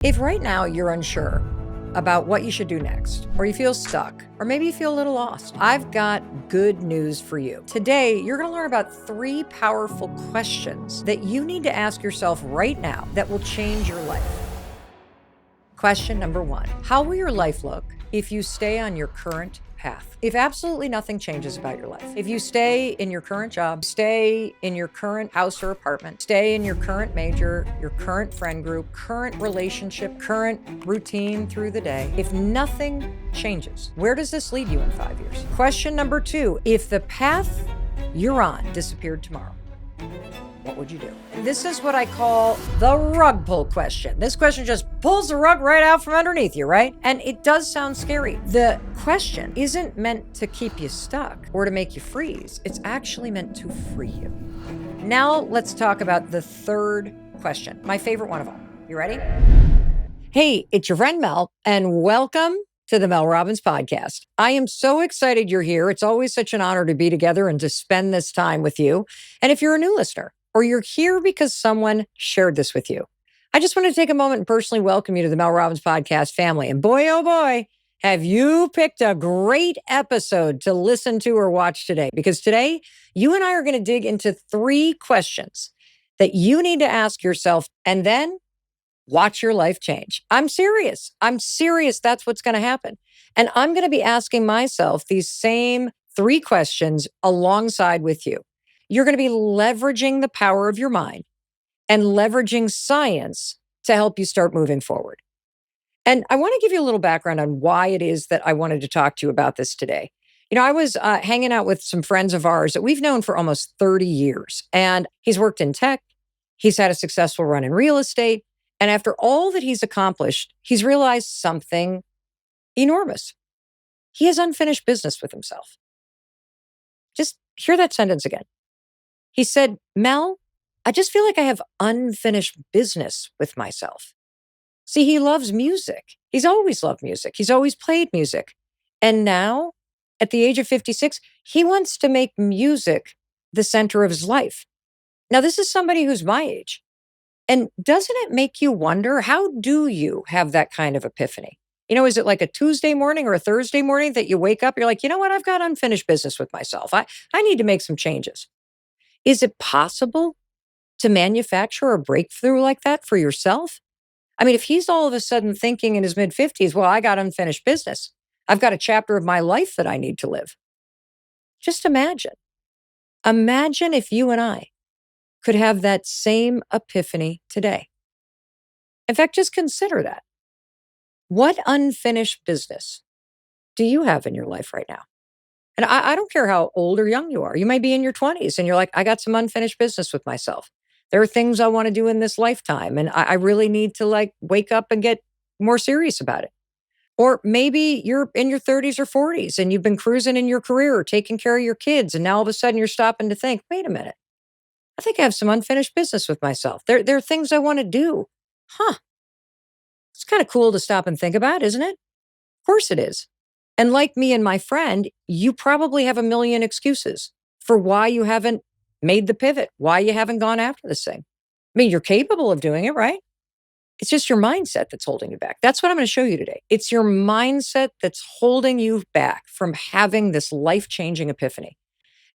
If right now you're unsure about what you should do next, or you feel stuck, or maybe you feel a little lost, I've got good news for you. Today, you're going to learn about 3 powerful questions that you need to ask yourself right now that will change your life. Question number 1. How will your life look if you stay on your current path? If absolutely nothing changes about your life, if you stay in your current job, stay in your current house or apartment, stay in your current major, your current friend group, current relationship, current routine through the day, if nothing changes, where does this lead you in 5 years? Question number 2. If the path you're on disappeared tomorrow, what would you do? This is what I call the rug pull question. This question just pulls the rug right out from underneath you, right? And it does sound scary. The question isn't meant to keep you stuck or to make you freeze. It's actually meant to free you. Now let's talk about the third question, my favorite one of all. You ready? Hey, it's your friend Mel, and welcome to the Mel Robbins podcast. I am so excited you're here. It's always such an honor to be together and to spend this time with you. And if you're a new listener, or you're here because someone shared this with you, I just want to take a moment and personally welcome you to the Mel Robbins podcast family. And boy, oh boy, have you picked a great episode to listen to or watch today. Because today, you and I are going to dig into 3 questions that you need to ask yourself and then watch your life change. I'm serious. That's what's going to happen. And I'm going to be asking myself these same 3 questions alongside with you. You're going to be leveraging the power of your mind and leveraging science to help you start moving forward. And I want to give you a little background on why it is that I wanted to talk to you about this today. You know, I was hanging out with some friends of ours that we've known for almost 30 years. And he's worked in tech. He's had a successful run in real estate. And after all that he's accomplished, he's realized something enormous. He has unfinished business with himself. Just hear that sentence again. He said, Mel, I just feel like I have unfinished business with myself. See, he loves music. He's always loved music. He's always played music. And now, at the age of 56, he wants to make music the center of his life. Now, this is somebody who's my age. And doesn't it make you wonder, how do you have that kind of epiphany? You know, is it like a Tuesday morning or a Thursday morning that you wake up, you're like, you know what, I've got unfinished business with myself. I need to make some changes. Is it possible to manufacture a breakthrough like that for yourself? I mean, if he's all of a sudden thinking in his mid-50s, well, I got unfinished business. I've got a chapter of my life that I need to live. Just imagine. Imagine if you and I could have that same epiphany today. In fact, just consider that. What unfinished business do you have in your life right now? And I don't care how old or young you are. You might be in your 20s and you're like, I got some unfinished business with myself. There are things I want to do in this lifetime. And I really need to wake up and get more serious about it. Or maybe you're in your 30s or 40s and you've been cruising in your career or taking care of your kids. And now all of a sudden you're stopping to think, wait a minute. I think I have some unfinished business with myself. There are things I want to do. It's kind of cool to stop and think about, isn't it? Of course it is. And like me and my friend, you probably have a million excuses for why you haven't made the pivot, why you haven't gone after this thing. I mean, you're capable of doing it, right? It's just your mindset that's holding you back. That's what I'm going to show you today. It's your mindset that's holding you back from having this life-changing epiphany.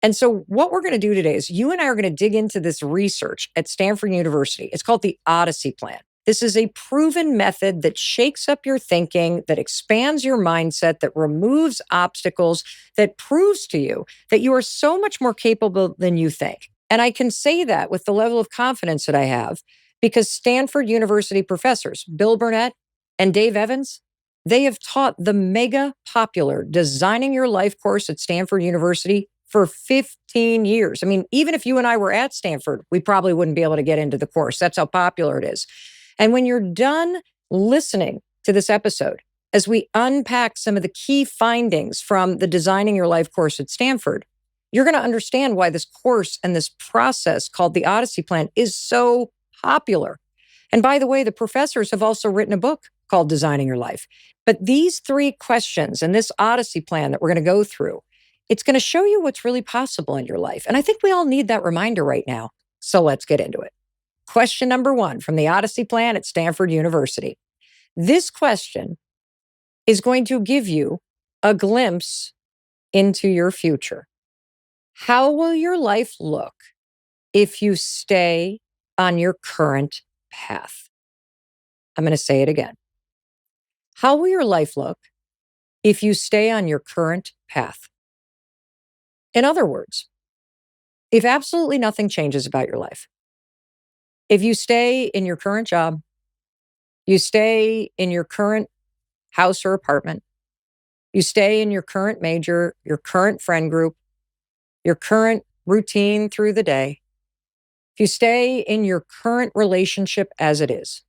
And so what we're going to do today is you and I are going to dig into this research at Stanford University. It's called the Odyssey Plan. This is a proven method that shakes up your thinking, that expands your mindset, that removes obstacles, that proves to you that you are so much more capable than you think. And I can say that with the level of confidence that I have because Stanford University professors, Bill Burnett and Dave Evans, they have taught the mega popular Designing Your Life course at Stanford University for 15 years. I mean, even if you and I were at Stanford, we probably wouldn't be able to get into the course. That's how popular it is. And when you're done listening to this episode, as we unpack some of the key findings from the Designing Your Life course at Stanford, you're going to understand why this course and this process called the Odyssey Plan is so popular. And by the way, the professors have also written a book called Designing Your Life. But these 3 questions and this Odyssey Plan that we're going to go through, it's going to show you what's really possible in your life. And I think we all need that reminder right now. So let's get into it. Question number 1 from the Odyssey Plan at Stanford University. This question is going to give you a glimpse into your future. How will your life look if you stay on your current path? I'm going to say it again. How will your life look if you stay on your current path? In other words, if absolutely nothing changes about your life, if you stay in your current job, you stay in your current house or apartment, you stay in your current major, your current friend group, your current routine through the day, if you stay in your current relationship as it is,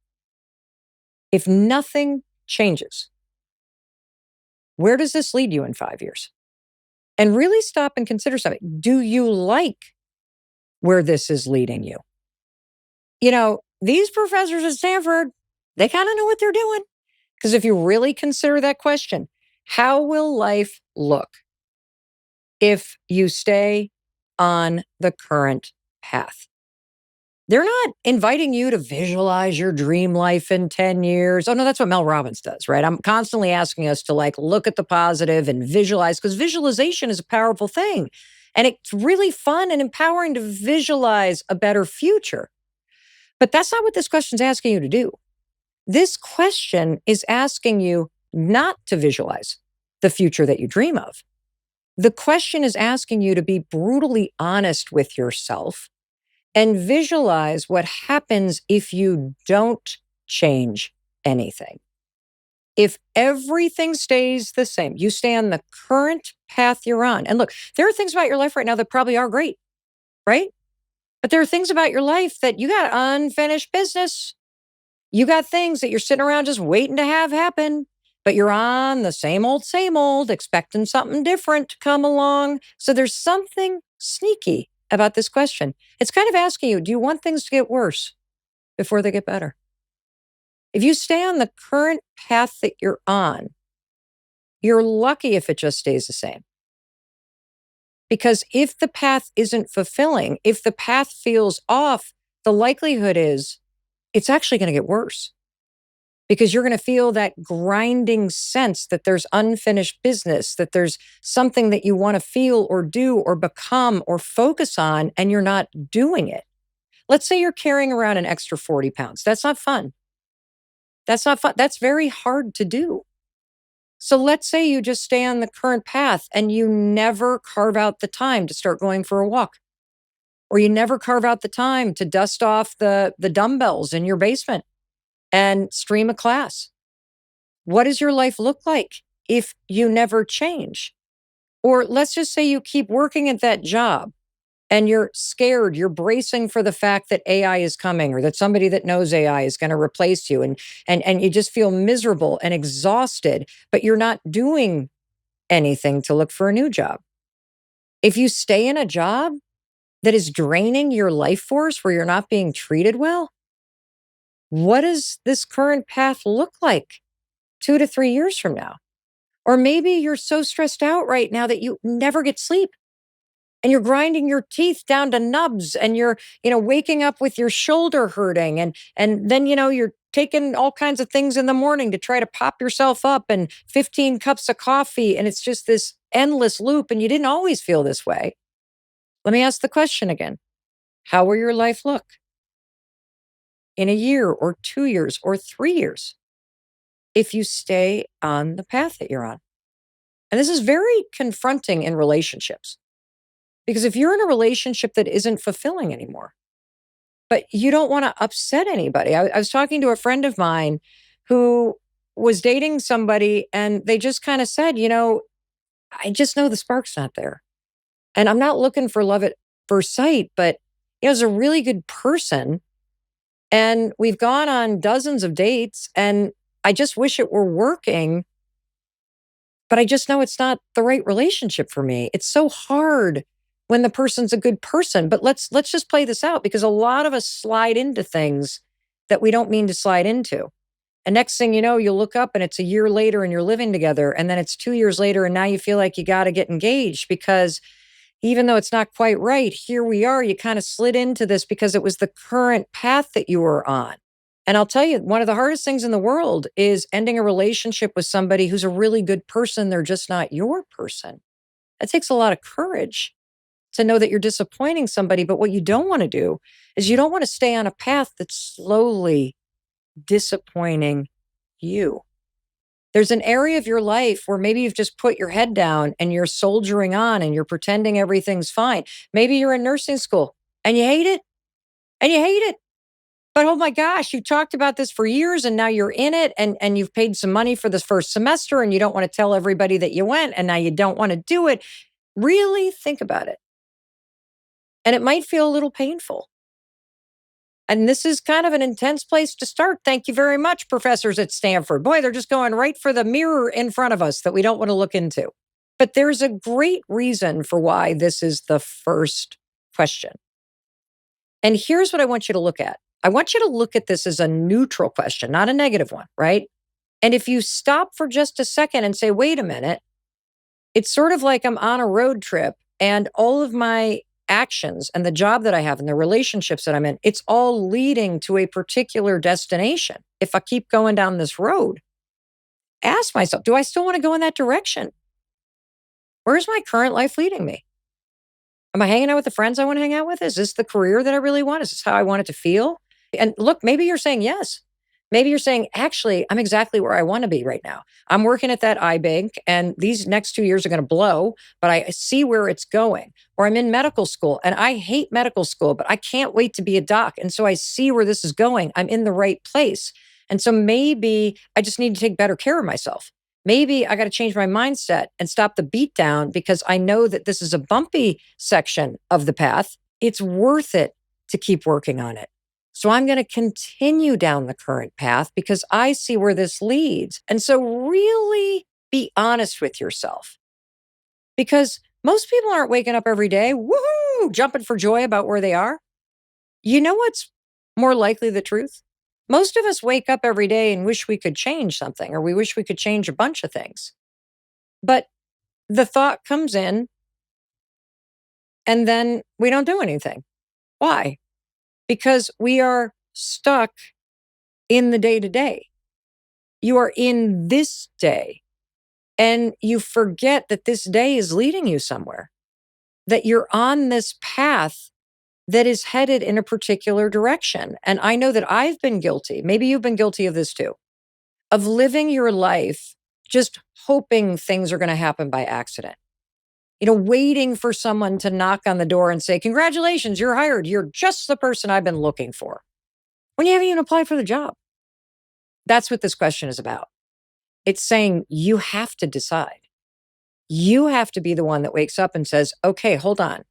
if nothing changes, where does this lead you in 5 years? And really stop and consider something. Do you like where this is leading you? You know, these professors at Stanford, they kind of know what they're doing. Because if you really consider that question, how will life look if you stay on the current path? They're not inviting you to visualize your dream life in 10 years. Oh, no, that's what Mel Robbins does, right? I'm constantly asking us to look at the positive and visualize because visualization is a powerful thing. And it's really fun and empowering to visualize a better future. But that's not what this question's asking you to do. This question is asking you not to visualize the future that you dream of. The question is asking you to be brutally honest with yourself and visualize what happens if you don't change anything. If everything stays the same, you stay on the current path you're on. And look, there are things about your life right now that probably are great, right? But there are things about your life that you got unfinished business. You got things that you're sitting around just waiting to have happen, but you're on the same old, expecting something different to come along. So there's something sneaky about this question. It's kind of asking you, do you want things to get worse before they get better? If you stay on the current path that you're on, you're lucky if it just stays the same. Because if the path isn't fulfilling, if the path feels off, the likelihood is it's actually going to get worse. Because you're going to feel that grinding sense that there's unfinished business, that there's something that you want to feel or do or become or focus on, and you're not doing it. Let's say you're carrying around an extra 40 pounds. That's not fun. That's not fun. That's very hard to do. So let's say you just stay on the current path and you never carve out the time to start going for a walk, or you never carve out the time to dust off the dumbbells in your basement and stream a class. What does your life look like if you never change? Or let's just say you keep working at that job and you're scared, you're bracing for the fact that AI is coming or that somebody that knows AI is going to replace you and you just feel miserable and exhausted, but you're not doing anything to look for a new job. If you stay in a job that is draining your life force where you're not being treated well, what does this current path look like 2 to 3 years from now? Or maybe you're so stressed out right now that you never get sleep and you're grinding your teeth down to nubs and you're, waking up with your shoulder hurting and then, you're taking all kinds of things in the morning to try to pop yourself up and 15 cups of coffee. And it's just this endless loop. And you didn't always feel this way. Let me ask the question again. How will your life look in a year or 2 years or 3 years if you stay on the path that you're on? And this is very confronting in relationships because if you're in a relationship that isn't fulfilling anymore, but you don't want to upset anybody. I was talking to a friend of mine who was dating somebody and they just kind of said, I just know the spark's not there. And I'm not looking for love at first sight, but he's a really good person. And we've gone on dozens of dates and I just wish it were working, but I just know it's not the right relationship for me. It's so hard when the person's a good person, but let's just play this out because a lot of us slide into things that we don't mean to slide into. And next thing you know, you look up and it's a year later and you're living together and then it's 2 years later and now you feel like you got to get engaged because even though it's not quite right, here we are, you kind of slid into this because it was the current path that you were on. And I'll tell you, one of the hardest things in the world is ending a relationship with somebody who's a really good person. They're just not your person. It takes a lot of courage to know that you're disappointing somebody. But what you don't want to do is you don't want to stay on a path that's slowly disappointing you. There's an area of your life where maybe you've just put your head down and you're soldiering on and you're pretending everything's fine. Maybe you're in nursing school and you hate it and you hate it. But oh my gosh, you talked about this for years and now you're in it and you've paid some money for this first semester and you don't want to tell everybody that you went and now you don't want to do it. Really think about it. And it might feel a little painful. And this is kind of an intense place to start. Thank you very much, professors at Stanford. Boy, they're just going right for the mirror in front of us that we don't want to look into. But there's a great reason for why this is the first question. And here's what I want you to look at. I want you to look at this as a neutral question, not a negative one, right? And if you stop for just a second and say, wait a minute, it's sort of like I'm on a road trip and all of my actions and the job that I have and the relationships that I'm in, it's all leading to a particular destination. If I keep going down this road, ask myself, do I still want to go in that direction? Where's my current life leading me? Am I hanging out with the friends I want to hang out with? Is this the career that I really want? Is this how I want it to feel? And look, maybe you're saying yes. Maybe you're saying, actually, I'm exactly where I want to be right now. I'm working at that iBank and these next 2 years are going to blow, but I see where it's going. Or I'm in medical school and I hate medical school, but I can't wait to be a doc. And so I see where this is going. I'm in the right place. And so maybe I just need to take better care of myself. Maybe I got to change my mindset and stop the beat down because I know that this is a bumpy section of the path. It's worth it to keep working on it. So I'm going to continue down the current path because I see where this leads. And so really be honest with yourself because most people aren't waking up every day, woohoo, jumping for joy about where they are. You know what's more likely the truth? Most of us wake up every day and wish we could change something or we wish we could change a bunch of things. But the thought comes in and then we don't do anything. Why? Because we are stuck in the day to day. You are in this day and you forget that this day is leading you somewhere, that you're on this path that is headed in a particular direction. And I know that I've been guilty, maybe you've been guilty of this too, of living your life just hoping things are going to happen by accident. Waiting for someone to knock on the door and say, congratulations, you're hired. You're just the person I've been looking for. When you haven't even applied for the job. That's what this question is about. It's saying you have to decide. You have to be the one that wakes up and says, okay, hold on.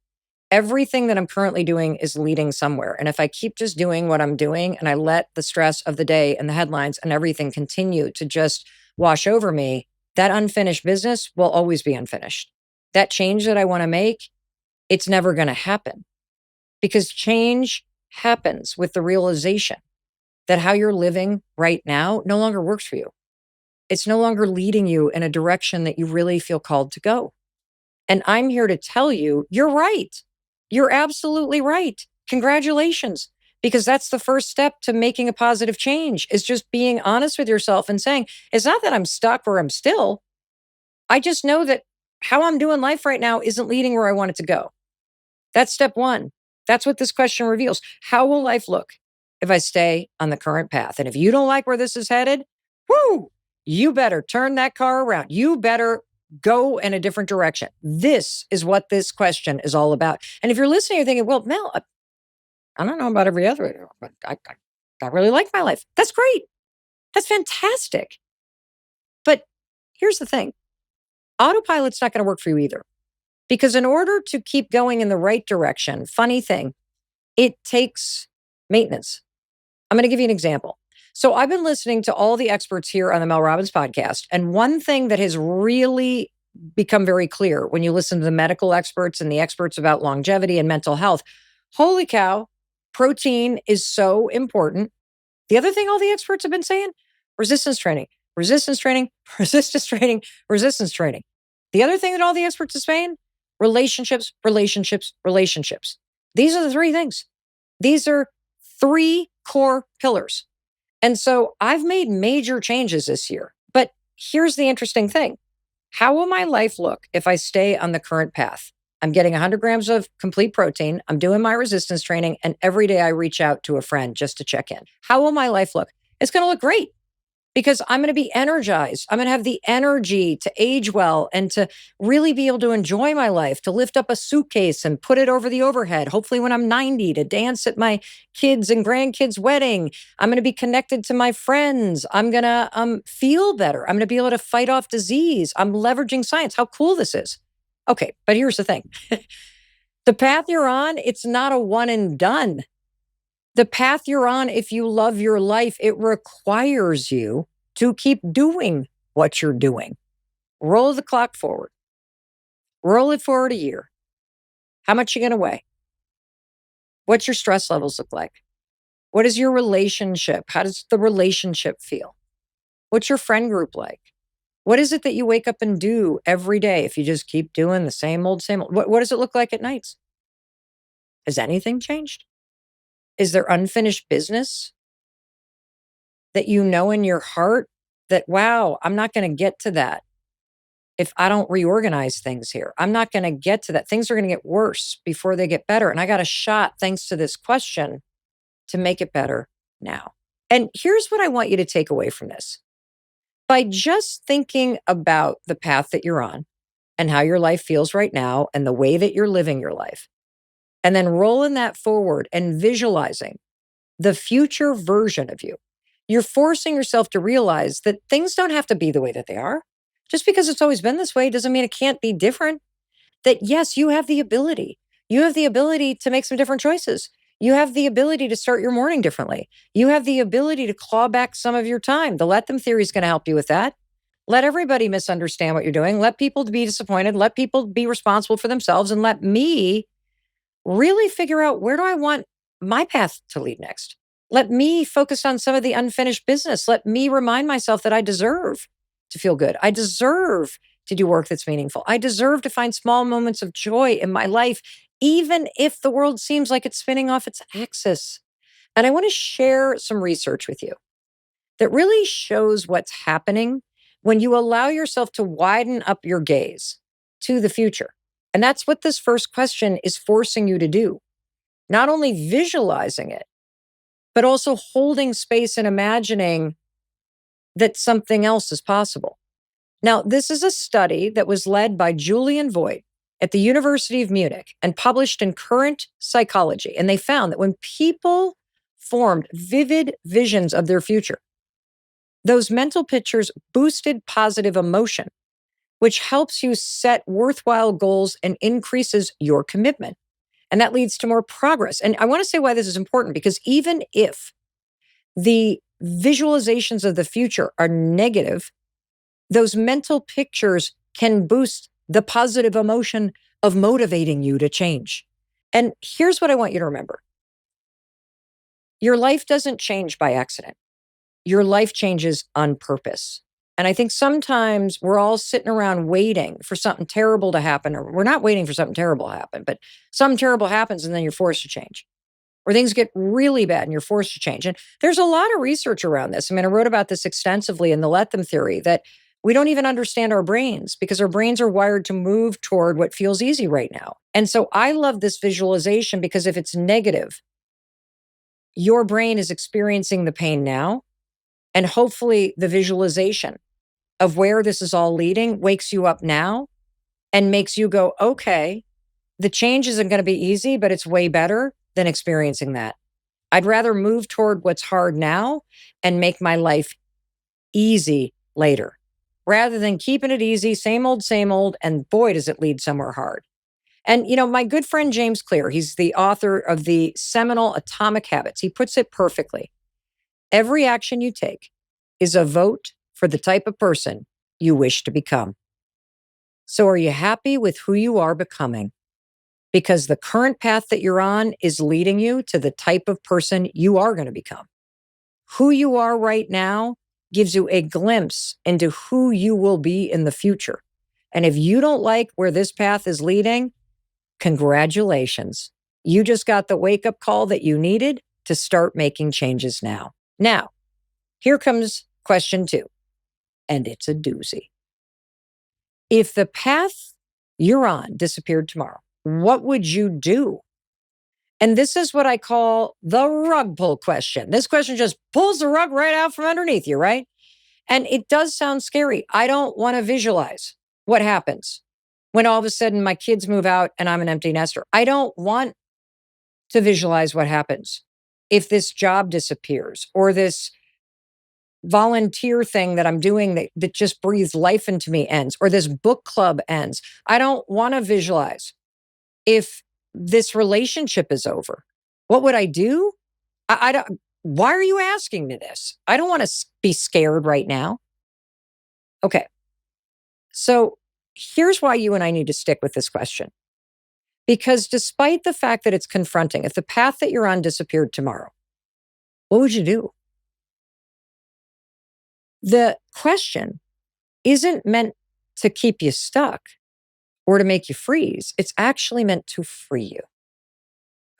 Everything that I'm currently doing is leading somewhere. And if I keep just doing what I'm doing and I let the stress of the day and the headlines and everything continue to just wash over me, that unfinished business will always be unfinished. That change that I want to make, it's never going to happen because change happens with the realization that how you're living right now no longer works for you. It's no longer leading you in a direction that you really feel called to go. And I'm here to tell you, you're right. You're absolutely right. Congratulations. Because that's the first step to making a positive change is just being honest with yourself and saying, it's not that I'm stuck or I'm still. I just know that how I'm doing life right now isn't leading where I want it to go. That's step one. That's what this question reveals. How will life look if I stay on the current path? And if you don't like where this is headed, you better turn that car around. You better go in a different direction. This is what this question is all about. And if you're listening, you're thinking, well, Mel, I don't know about every other, but I really like my life. That's great. That's fantastic. But here's the thing. Autopilot's not going to work for you either. Because in order to keep going in the right direction, funny thing, it takes maintenance. I'm going to give you an example. So I've been listening to all the experts here on the Mel Robbins podcast. And one thing that has really become very clear when you listen to the medical experts and the experts about longevity and mental health, holy cow, protein is so important. The other thing all the experts have been saying, resistance training, resistance training, resistance training, resistance training. The other thing that all the experts are saying, relationships, relationships, relationships. These are the three things. These are three core pillars. And so I've made major changes this year. But here's the interesting thing. How will my life look if I stay on the current path? I'm getting 100 grams of complete protein. I'm doing my resistance training. And every day I reach out to a friend just to check in. How will my life look? It's going to look great because I'm going to be energized. I'm going to have the energy to age well and to really be able to enjoy my life, to lift up a suitcase and put it over the overhead. Hopefully, when I'm 90, to dance at my kids' and grandkids' wedding. I'm going to be connected to my friends. I'm going to feel better. I'm going to be able to fight off disease. I'm leveraging science. How cool this is. Okay, but here's the thing. The path you're on, it's not a one and done. The path you're on, if you love your life, it requires you to keep doing what you're doing. Roll the clock forward. Roll it forward a year. How much you going to weigh? What's your stress levels look like? What is your relationship? How does the relationship feel? What's your friend group like? What is it that you wake up and do every day if you just keep doing the same old, same old? What does it look like at nights? Has anything changed? Is there unfinished business that you know in your heart that, wow, I'm not going to get to that if I don't reorganize things here? I'm not going to get to that. Things are going to get worse before they get better. And I got a shot, thanks to this question, to make it better now. And here's what I want you to take away from this. By just thinking about the path that you're on and how your life feels right now and the way that you're living your life, and then rolling that forward and visualizing the future version of you, you're forcing yourself to realize that things don't have to be the way that they are. Just because it's always been this way doesn't mean it can't be different. That yes, you have the ability. You have the ability to make some different choices. You have the ability to start your morning differently. You have the ability to claw back some of your time. The let them theory is going to help you with that. Let everybody misunderstand what you're doing. Let people be disappointed. Let people be responsible for themselves, and let me really figure out, where do I want my path to lead next? Let me focus on some of the unfinished business. Let me remind myself that I deserve to feel good. I deserve to do work that's meaningful. I deserve to find small moments of joy in my life, even if the world seems like it's spinning off its axis. And I want to share some research with you that really shows what's happening when you allow yourself to widen up your gaze to the future. And that's what this first question is forcing you to do. Not only visualizing it, but also holding space and imagining that something else is possible. Now, this is a study that was led by Julian Voigt at the University of Munich and published in Current Psychology. And they found that when people formed vivid visions of their future, those mental pictures boosted positive emotion, which helps you set worthwhile goals and increases your commitment. And that leads to more progress. And I want to say why this is important, because even if the visualizations of the future are negative, those mental pictures can boost the positive emotion of motivating you to change. And here's what I want you to remember. Your life doesn't change by accident. Your life changes on purpose. And I think sometimes we're all sitting around waiting for something terrible to happen, or we're not waiting for something terrible to happen, but something terrible happens and then you're forced to change. Or things get really bad and you're forced to change. And there's a lot of research around this. I mean, I wrote about this extensively in the Let Them theory, that we don't even understand our brains because our brains are wired to move toward what feels easy right now. And so I love this visualization because if it's negative, your brain is experiencing the pain now. And hopefully the visualization of where this is all leading wakes you up now and makes you go, okay, the change isn't going to be easy, but it's way better than experiencing that. I'd rather move toward what's hard now and make my life easy later, rather than keeping it easy, same old, and boy, does it lead somewhere hard. And, my good friend, James Clear, he's the author of the seminal Atomic Habits. He puts it perfectly. Every action you take is a vote for the type of person you wish to become. So are you happy with who you are becoming? Because the current path that you're on is leading you to the type of person you are going to become. Who you are right now gives you a glimpse into who you will be in the future. And if you don't like where this path is leading, congratulations. You just got the wake-up call that you needed to start making changes now. Now, Here comes question 2, and it's a doozy. If the path you're on disappeared tomorrow, what would you do? And this is what I call the rug pull question. This question just pulls the rug right out from underneath you, right? And it does sound scary. I don't want to visualize what happens when all of a sudden my kids move out and I'm an empty nester. I don't want to visualize what happens if this job disappears or this volunteer thing that I'm doing that just breathes life into me ends, or this book club ends. I don't want to visualize if this relationship is over. What would I do? I don't. Why are you asking me this? I don't want to be scared right now. Okay. So here's why you and I need to stick with this question. Because despite the fact that it's confronting, if the path that you're on disappeared tomorrow, what would you do? The question isn't meant to keep you stuck or to make you freeze. It's actually meant to free you.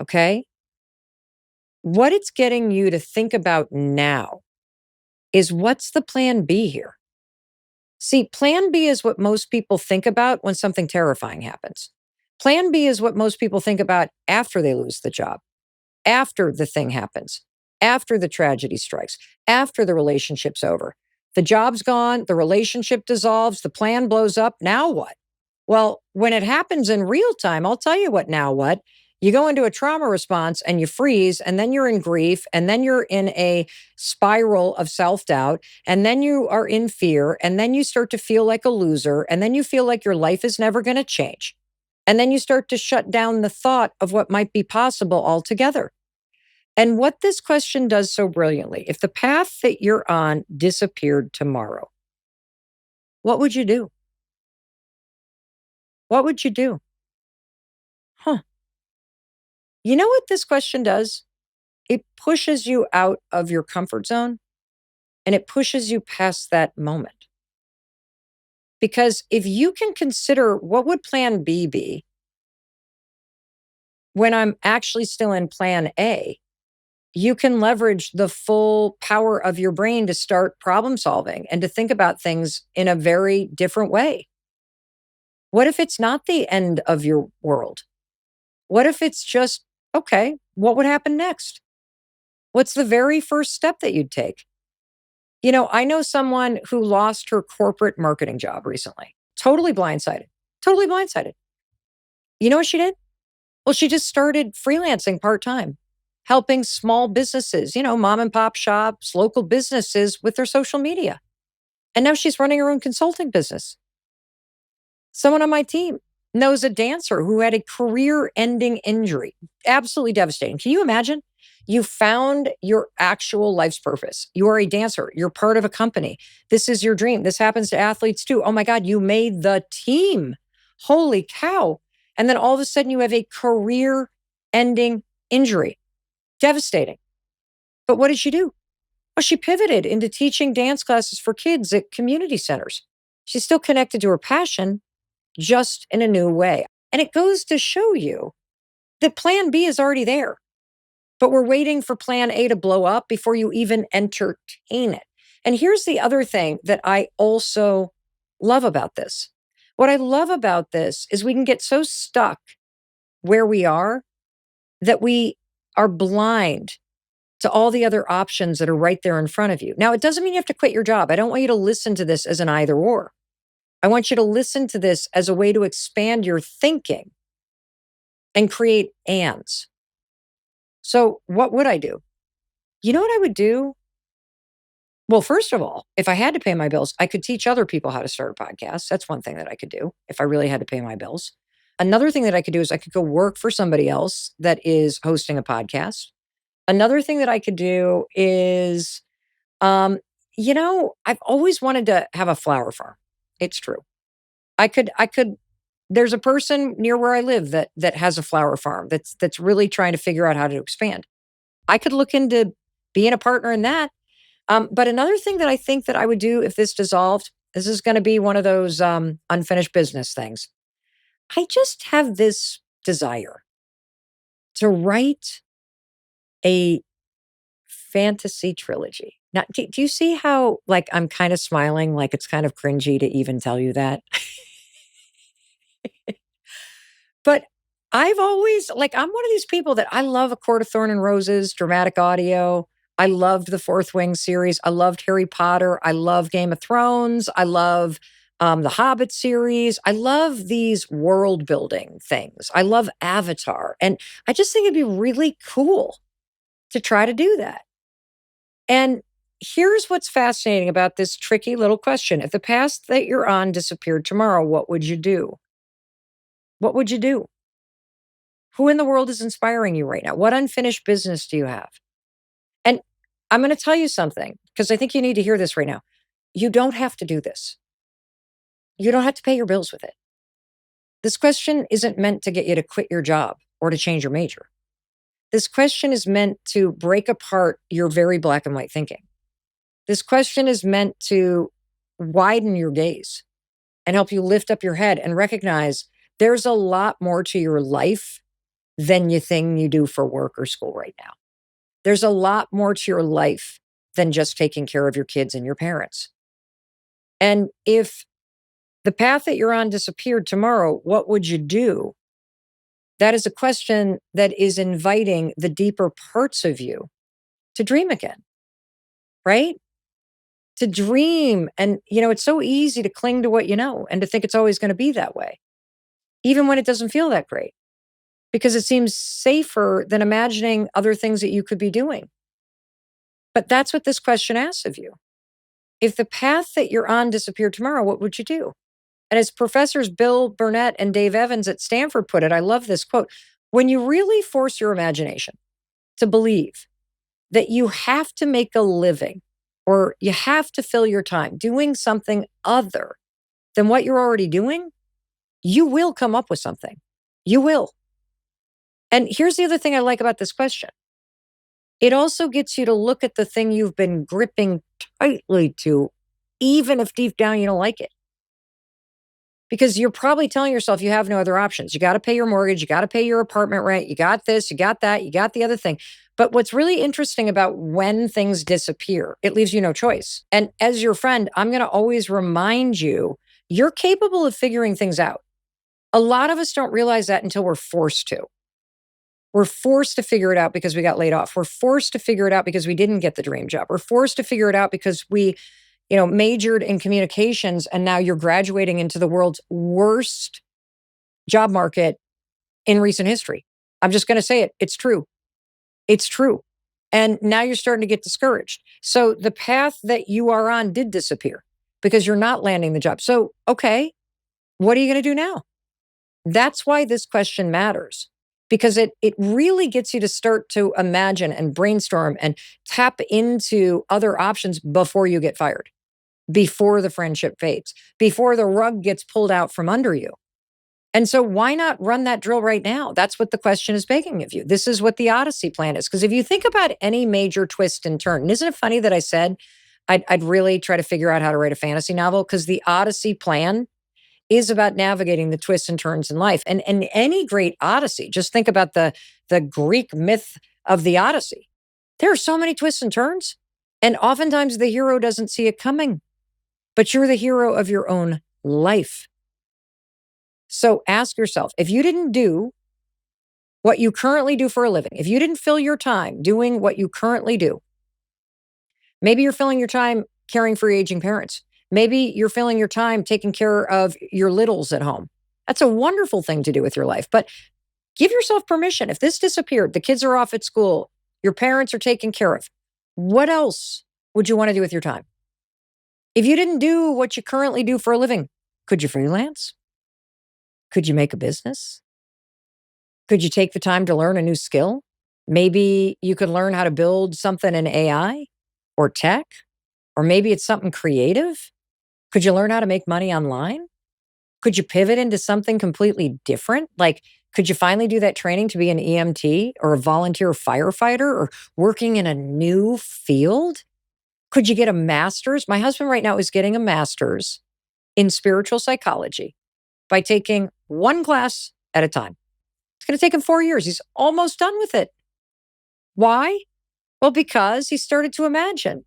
Okay? What it's getting you to think about now is, what's the plan B here? See, plan B is what most people think about when something terrifying happens. Plan B is what most people think about after they lose the job, after the thing happens, after the tragedy strikes, after the relationship's over. The job's gone, the relationship dissolves, the plan blows up. Now what? Well, when it happens in real time, I'll tell you what, now what? You go into a trauma response and you freeze, and then you're in grief, and then you're in a spiral of self-doubt, and then you are in fear, and then you start to feel like a loser, and then you feel like your life is never going to change. And then you start to shut down the thought of what might be possible altogether. And what this question does so brilliantly, if the path that you're on disappeared tomorrow, what would you do? What would you do? Huh. You know what this question does? It pushes you out of your comfort zone, and it pushes you past that moment. Because if you can consider, what would plan B be when I'm actually still in plan A, you can leverage the full power of your brain to start problem solving and to think about things in a very different way. What if it's not the end of your world? What if it's just, okay, what would happen next? What's the very first step that you'd take? You know, I know someone who lost her corporate marketing job recently. Totally blindsided. Totally blindsided. You know what she did? Well, she just started freelancing part-time, helping small businesses, mom and pop shops, local businesses with their social media. And now she's running her own consulting business. Someone on my team knows a dancer who had a career-ending injury. Absolutely devastating. Can you imagine? You found your actual life's purpose. You are a dancer. You're part of a company. This is your dream. This happens to athletes too. Oh my God, you made the team. Holy cow. And then all of a sudden you have a career-ending injury. Devastating. But what did she do? Well, she pivoted into teaching dance classes for kids at community centers. She's still connected to her passion, just in a new way. And it goes to show you that plan B is already there, but we're waiting for plan A to blow up before you even entertain it. And here's the other thing that I also love about this. What I love about this is we can get so stuck where we are that we are blind to all the other options that are right there in front of you. Now, it doesn't mean you have to quit your job. I don't want you to listen to this as an either or. I want you to listen to this as a way to expand your thinking and create ands. So what would I do? You know what I would do? Well, first of all, if I had to pay my bills, I could teach other people how to start a podcast. That's one thing that I could do if I really had to pay my bills. Another thing that I could do is I could go work for somebody else that is hosting a podcast. Another thing that I could do is, I've always wanted to have a flower farm. It's true. I could there's a person near where I live that has a flower farm that's really trying to figure out how to expand. I could look into being a partner in that. But another thing that I think that I would do if this dissolved, this is going to be one of those unfinished business things. I just have this desire to write a fantasy trilogy. Now, do you see how, like, I'm kind of smiling, like it's kind of cringy to even tell you that? But I've always like, I'm one of these people that I love A Court of Thorn and Roses, dramatic audio. I loved the Fourth Wing series. I loved Harry Potter. I love Game of Thrones. I love the Hobbit series. I love these world building things. I love Avatar. And I just think it'd be really cool to try to do that. And here's what's fascinating about this tricky little question. If the path that you're on disappeared tomorrow, what would you do? What would you do? Who in the world is inspiring you right now? What unfinished business do you have? And I'm going to tell you something because I think you need to hear this right now. You don't have to do this. You don't have to pay your bills with it. This question isn't meant to get you to quit your job or to change your major. This question is meant to break apart your very black and white thinking. This question is meant to widen your gaze and help you lift up your head and recognize there's a lot more to your life than you think you do for work or school right now. There's a lot more to your life than just taking care of your kids and your parents. And if the path that you're on disappeared tomorrow, what would you do? That is a question that is inviting the deeper parts of you to dream again, right? To dream. And, it's so easy to cling to what you know and to think it's always going to be that way, even when it doesn't feel that great, because it seems safer than imagining other things that you could be doing. But that's what this question asks of you. If the path that you're on disappeared tomorrow, what would you do? And as professors Bill Burnett and Dave Evans at Stanford put it, I love this quote: when you really force your imagination to believe that you have to make a living or you have to fill your time doing something other than what you're already doing, you will come up with something. You will. And here's the other thing I like about this question. It also gets you to look at the thing you've been gripping tightly to, even if deep down you don't like it. Because you're probably telling yourself you have no other options. You got to pay your mortgage, you got to pay your apartment rent, you got this, you got that, you got the other thing. But what's really interesting about when things disappear, it leaves you no choice. And as your friend, I'm going to always remind you, you're capable of figuring things out. A lot of us don't realize that until we're forced to. We're forced to figure it out because we got laid off. We're forced to figure it out because we didn't get the dream job. We're forced to figure it out because we, majored in communications and now you're graduating into the world's worst job market in recent history. I'm just going to say it. It's true. It's true. And now you're starting to get discouraged. So the path that you are on did disappear because you're not landing the job. So, okay, what are you going to do now? That's why this question matters. Because it really gets you to start to imagine and brainstorm and tap into other options before you get fired, before the friendship fades, before the rug gets pulled out from under you. And so why not run that drill right now? That's what the question is begging of you. This is what the Odyssey plan is. Because if you think about any major twist and turn, and isn't it funny that I said I'd really try to figure out how to write a fantasy novel? Because the Odyssey plan is about navigating the twists and turns in life. And any great Odyssey, just think about the Greek myth of the Odyssey. There are so many twists and turns. And oftentimes the hero doesn't see it coming, but you're the hero of your own life. So ask yourself, if you didn't do what you currently do for a living, if you didn't fill your time doing what you currently do, maybe you're filling your time caring for your aging parents. Maybe you're filling your time taking care of your littles at home. That's a wonderful thing to do with your life. But give yourself permission. If this disappeared, the kids are off at school, your parents are taken care of, what else would you want to do with your time? If you didn't do what you currently do for a living, could you freelance? Could you make a business? Could you take the time to learn a new skill? Maybe you could learn how to build something in AI or tech, or maybe it's something creative. Could you learn how to make money online? Could you pivot into something completely different? Like, could you finally do that training to be an EMT or a volunteer firefighter or working in a new field? Could you get a master's? My husband right now is getting a master's in spiritual psychology by taking one class at a time. It's going to take him 4 years. He's almost done with it. Why? Well, because he started to imagine.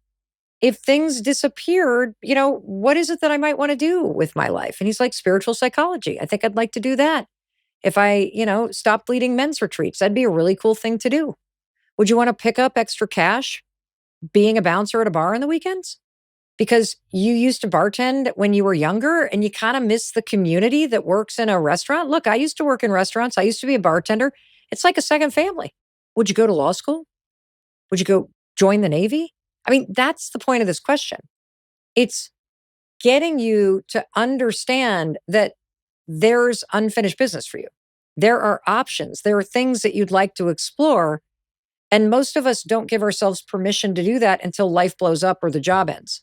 If things disappeared, what is it that I might want to do with my life? And he's like, spiritual psychology. I think I'd like to do that. If I, stopped leading men's retreats, that'd be a really cool thing to do. Would you want to pick up extra cash being a bouncer at a bar on the weekends? Because you used to bartend when you were younger and you kind of miss the community that works in a restaurant. Look, I used to work in restaurants. I used to be a bartender. It's like a second family. Would you go to law school? Would you go join the Navy? I mean, that's the point of this question. It's getting you to understand that there's unfinished business for you. There are options. There are things that you'd like to explore. And most of us don't give ourselves permission to do that until life blows up or the job ends.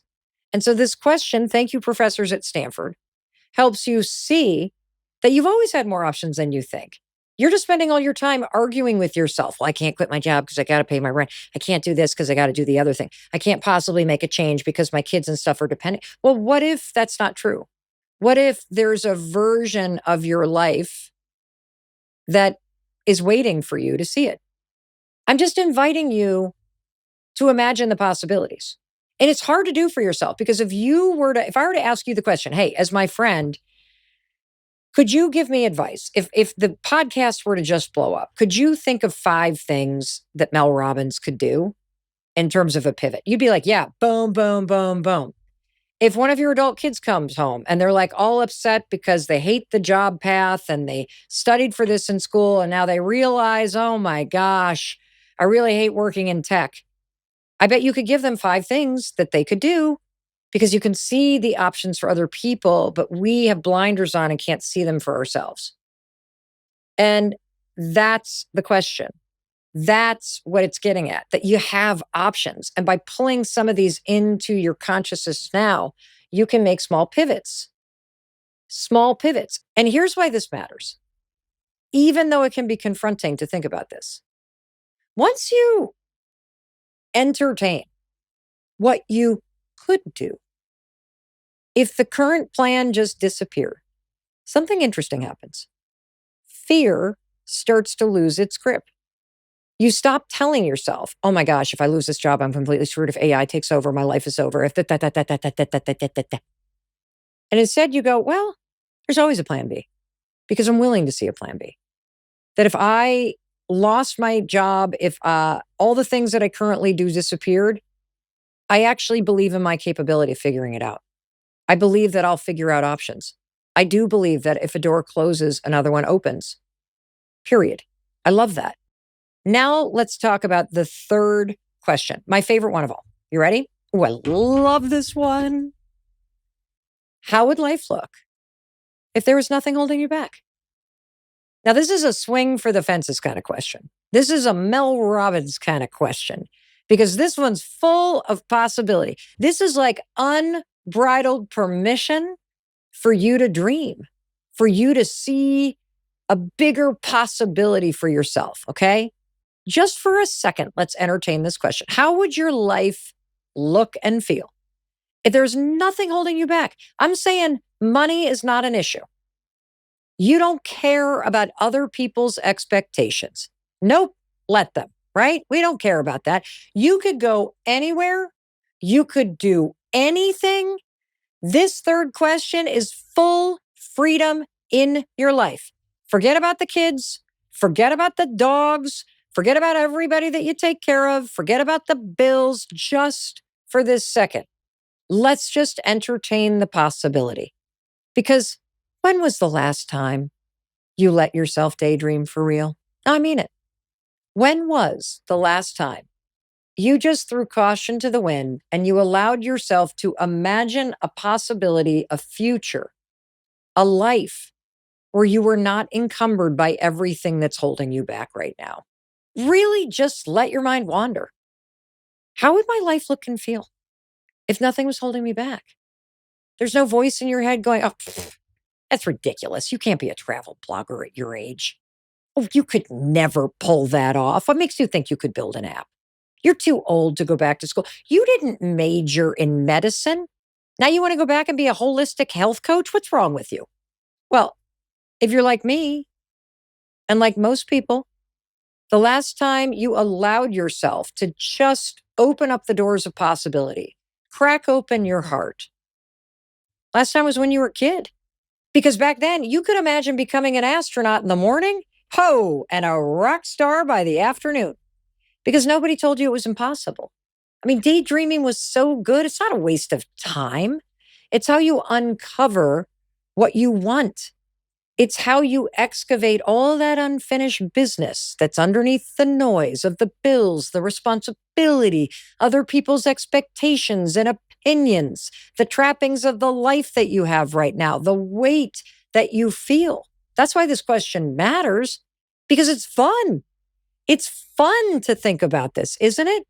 And so this question, thank you, professors at Stanford, helps you see that you've always had more options than you think. You're just spending all your time arguing with yourself. Well, I can't quit my job because I got to pay my rent. I can't do this because I got to do the other thing. I can't possibly make a change because my kids and stuff are dependent. Well, what if that's not true? What if there's a version of your life that is waiting for you to see it? I'm just inviting you to imagine the possibilities. And it's hard to do for yourself because if I were to ask you the question, hey, as my friend, could you give me advice? If the podcast were to just blow up, could you think of 5 things that Mel Robbins could do in terms of a pivot? You'd be like, yeah, boom, boom, boom, boom. If one of your adult kids comes home and they're like all upset because they hate the job path and they studied for this in school and now they realize, oh my gosh, I really hate working in tech. I bet you could give them 5 things that they could do because you can see the options for other people, but we have blinders on and can't see them for ourselves. And that's the question. That's what it's getting at, that you have options. And by pulling some of these into your consciousness now, you can make small pivots. Small pivots. And here's why this matters. Even though it can be confronting to think about this, once you entertain what you could do, if the current plan just disappeared, something interesting happens. Fear starts to lose its grip. You stop telling yourself, oh my gosh, if I lose this job, I'm completely screwed. If AI takes over, my life is over. If that. And instead you go, well, there's always a plan B because I'm willing to see a plan B. That if I lost my job, if all the things that I currently do disappeared, I actually believe in my capability of figuring it out. I believe that I'll figure out options. I do believe that if a door closes, another one opens. Period. I love that. Now let's talk about the third question, my favorite one of all. You ready? Oh, I love this one. How would life look if there was nothing holding you back? Now, this is a swing for the fences kind of question. This is a Mel Robbins kind of question because this one's full of possibility. This is like unbridled permission for you to dream, for you to see a bigger possibility for yourself, okay? Just for a second, let's entertain this question. How would your life look and feel if there's nothing holding you back? I'm saying money is not an issue. You don't care about other people's expectations. Nope, let them, right? We don't care about that. You could go anywhere. You could do anything. This third question is full freedom in your life. Forget about the kids. Forget about the dogs. Forget about everybody that you take care of. Forget about the bills just for this second. Let's just entertain the possibility. Because when was the last time you let yourself daydream for real? I mean it. When was the last time you just threw caution to the wind and you allowed yourself to imagine a possibility, a future, a life where you were not encumbered by everything that's holding you back right now? Really just let your mind wander. How would my life look and feel if nothing was holding me back? There's no voice in your head going, oh, that's ridiculous. You can't be a travel blogger at your age. Oh, you could never pull that off. What makes you think you could build an app? You're too old to go back to school. You didn't major in medicine. Now you want to go back and be a holistic health coach? What's wrong with you? Well, if you're like me and like most people, the last time you allowed yourself to just open up the doors of possibility, crack open your heart. Last time was when you were a kid. Because back then, you could imagine becoming an astronaut in the morning, and a rock star by the afternoon, because nobody told you it was impossible. I mean, daydreaming was so good. It's not a waste of time. It's how you uncover what you want. It's how you excavate all that unfinished business that's underneath the noise of the bills, the responsibility, other people's expectations and opinions, the trappings of the life that you have right now, the weight that you feel. That's why this question matters, because it's fun. It's fun to think about this, isn't it?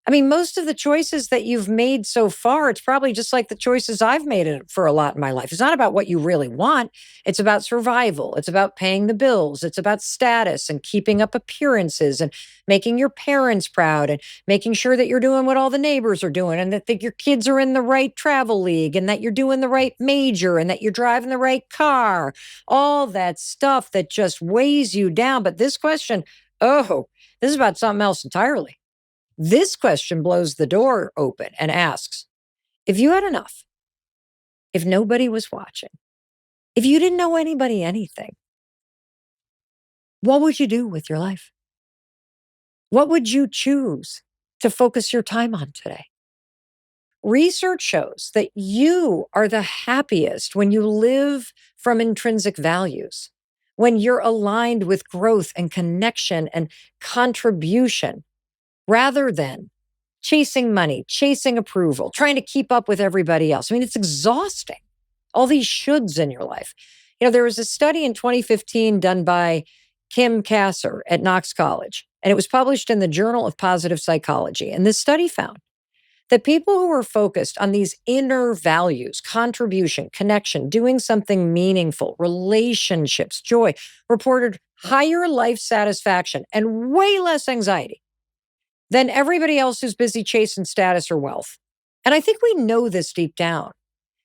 I mean, most of the choices that you've made so far, it's probably just like the choices I've made for a lot in my life. It's not about what you really want. It's about survival. It's about paying the bills. It's about status and keeping up appearances and making your parents proud and making sure that you're doing what all the neighbors are doing and that your kids are in the right travel league and that you're doing the right major and that you're driving the right car. All that stuff that just weighs you down. But this question, this is about something else entirely. This question blows the door open and asks, if you had enough, if nobody was watching, if you didn't know anybody anything, what would you do with your life? What would you choose to focus your time on today? Research shows that you are the happiest when you live from intrinsic values, when you're aligned with growth and connection and contribution, rather than chasing money, chasing approval, trying to keep up with everybody else. I mean, it's exhausting. All these shoulds in your life. There was a study in 2015 done by Kim Kasser at Knox College, and it was published in the Journal of Positive Psychology. And this study found that people who were focused on these inner values, contribution, connection, doing something meaningful, relationships, joy, reported higher life satisfaction and way less anxiety than everybody else who's busy chasing status or wealth. And I think we know this deep down.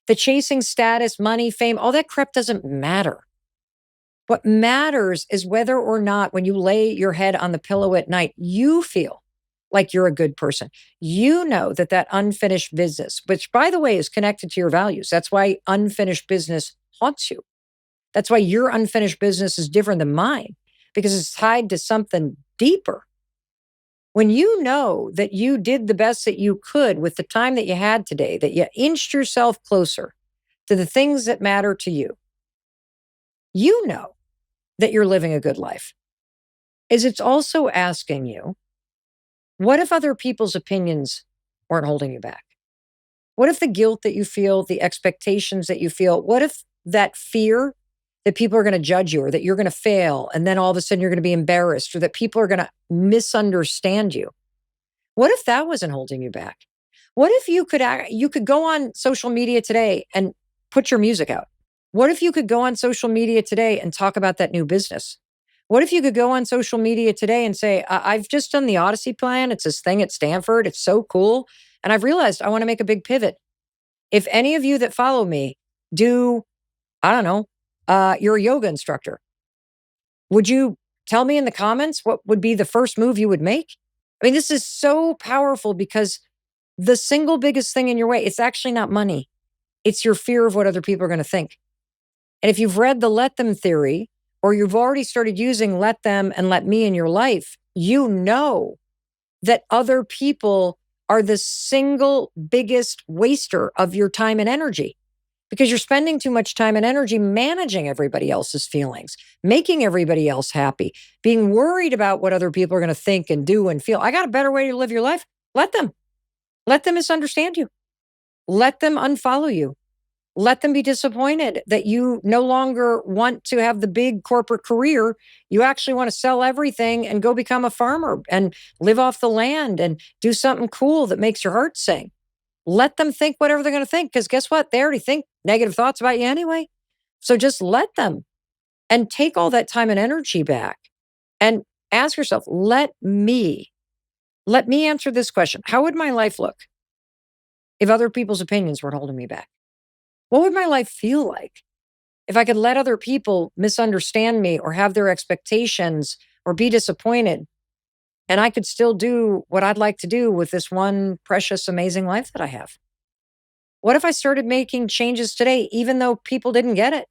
The chasing status, money, fame, all that crap doesn't matter. What matters is whether or not when you lay your head on the pillow at night, you feel like you're a good person. You know that unfinished business, which by the way is connected to your values. That's why unfinished business haunts you. That's why your unfinished business is different than mine, because it's tied to something deeper. When you know that you did the best that you could with the time that you had today, that you inched yourself closer to the things that matter to you, you know that you're living a good life. It's also asking you, what if other people's opinions weren't holding you back? What if the guilt that you feel, the expectations that you feel, what if that fear that people are going to judge you or that you're going to fail and then all of a sudden you're going to be embarrassed or that people are going to misunderstand you? What if that wasn't holding you back? What if you could go on social media today and put your music out? What if you could go on social media today and talk about that new business? What if you could go on social media today and say, I've just done the Odyssey plan. It's this thing at Stanford. It's so cool. And I've realized I want to make a big pivot. If any of you that follow me do, I don't know, you're a yoga instructor, would you tell me in the comments what would be the first move you would make? I mean, this is so powerful because the single biggest thing in your way, it's actually not money. It's your fear of what other people are going to think. And if you've read the let them theory, or you've already started using let them and let me in your life, you know that other people are the single biggest waster of your time and energy, because you're spending too much time and energy managing everybody else's feelings, making everybody else happy, being worried about what other people are going to think and do and feel. I got a better way to live your life. Let them misunderstand you. Let them unfollow you. Let them be disappointed that you no longer want to have the big corporate career. You actually want to sell everything and go become a farmer and live off the land and do something cool that makes your heart sing. Let them think whatever they're going to think, because guess what? They already think negative thoughts about you anyway. So just let them and take all that time and energy back and ask yourself, let me answer this question. How would my life look if other people's opinions weren't holding me back? What would my life feel like if I could let other people misunderstand me or have their expectations or be disappointed, and I could still do what I'd like to do with this one precious, amazing life that I have? What if I started making changes today, even though people didn't get it?